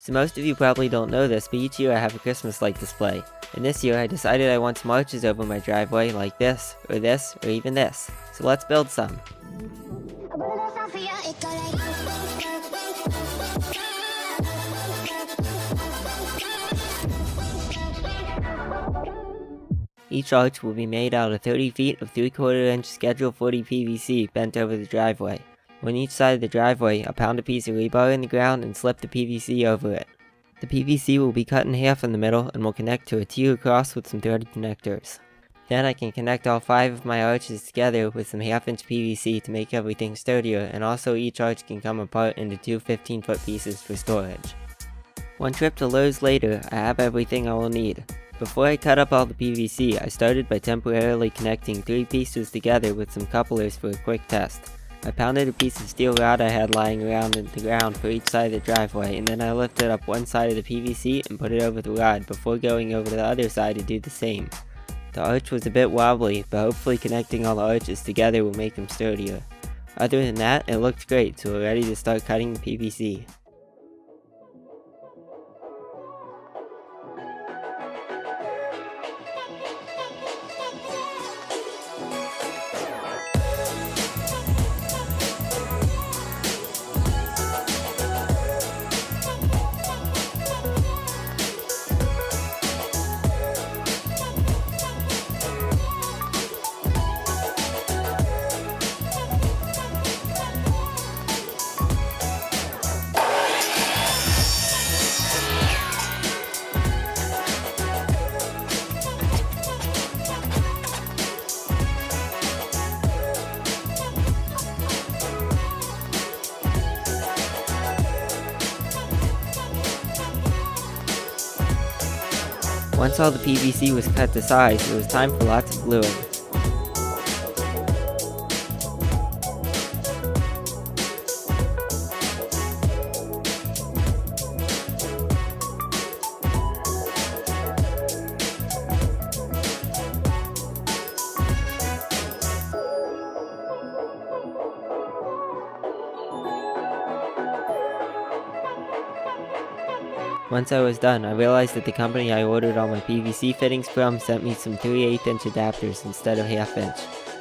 So most of you probably don't know this, but each year I have a Christmas light display. And this year I decided I want some arches over my driveway like this, or even this. So let's build some. Each arch will be made out of 30 feet of 3/4 inch Schedule 40 PVC bent over the driveway. On each side of the driveway, I'll pound a piece of rebar in the ground and slip the PVC over it. The PVC will be cut in half in the middle and will connect to a T across with some threaded connectors. Then I can connect all 5 of my arches together with some 1/2 inch PVC to make everything sturdier, and also each arch can come apart into 2 15-foot pieces for storage. One trip to Lowe's later, I have everything I will need. Before I cut up all the PVC, I started by temporarily connecting 3 pieces together with some couplers for a quick test. I pounded a piece of steel rod I had lying around in the ground for each side of the driveway, and then I lifted up one side of the PVC and put it over the rod before going over to the other side to do the same. The arch was a bit wobbly, but hopefully connecting all the arches together will make them sturdier. Other than that, it looked great, so we're ready to start cutting the PVC. Once all the PVC was cut to size, it was time for lots of gluing. Once I was done, I realized that the company I ordered all my PVC fittings from sent me some 3/8 inch adapters instead of 1/2 inch.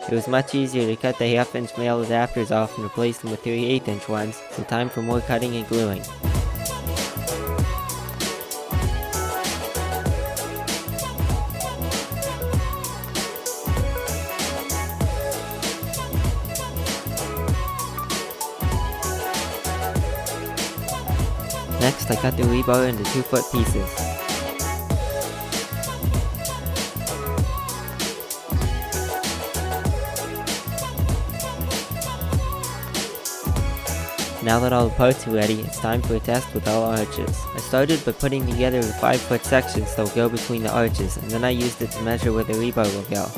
It was much easier to cut the 1/2 inch male adapters off and replace them with 3/8 inch ones, so time for more cutting and gluing. Next, I cut the rebar into 2-foot pieces. Now that all the parts are ready, it's time for a test with all arches. I started by putting together the 5-foot sections that will go between the arches, and then I used it to measure where the rebar will go.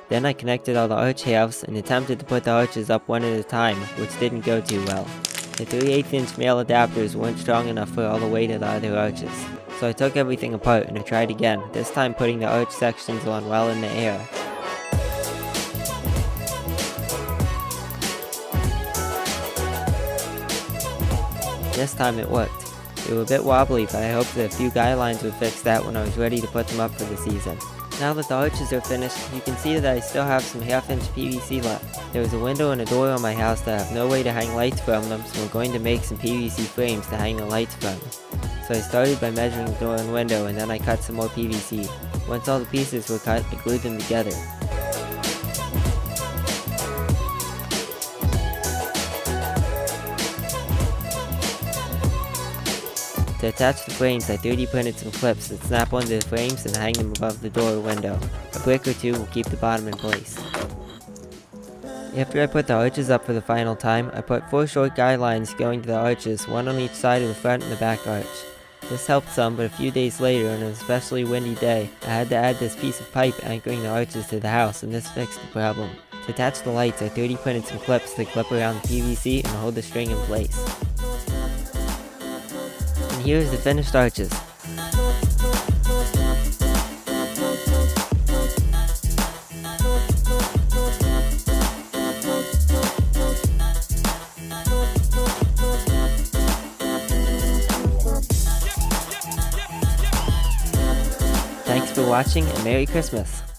Then I connected all the arch halves and attempted to put the arches up one at a time, which didn't go too well. The 3/8 inch male adapters weren't strong enough for all the weight of the other arches. So I took everything apart and I tried again, this time putting the arch sections on well in the air. This time it worked. They were a bit wobbly, but I hoped that a few guy lines would fix that when I was ready to put them up for the season. Now that the arches are finished, you can see that I still have some 1/2 inch PVC left. There is a window and a door on my house that have no way to hang lights from them, so we're going to make some PVC frames to hang the lights from. So I started by measuring the door and window, and then I cut some more PVC. Once all the pieces were cut, I glued them together. To attach the frames, I 3D printed some clips that snap onto the frames and hang them above the door or window. A brick or two will keep the bottom in place. After I put the arches up for the final time, I put 4 short guy lines going to the arches, one on each side of the front and the back arch. This helped some, but a few days later, on an especially windy day, I had to add this piece of pipe anchoring the arches to the house, and this fixed the problem. To attach the lights, I 3D printed some clips to clip around the PVC and hold the string in place. And here's the finished arches. Thanks for watching and Merry Christmas!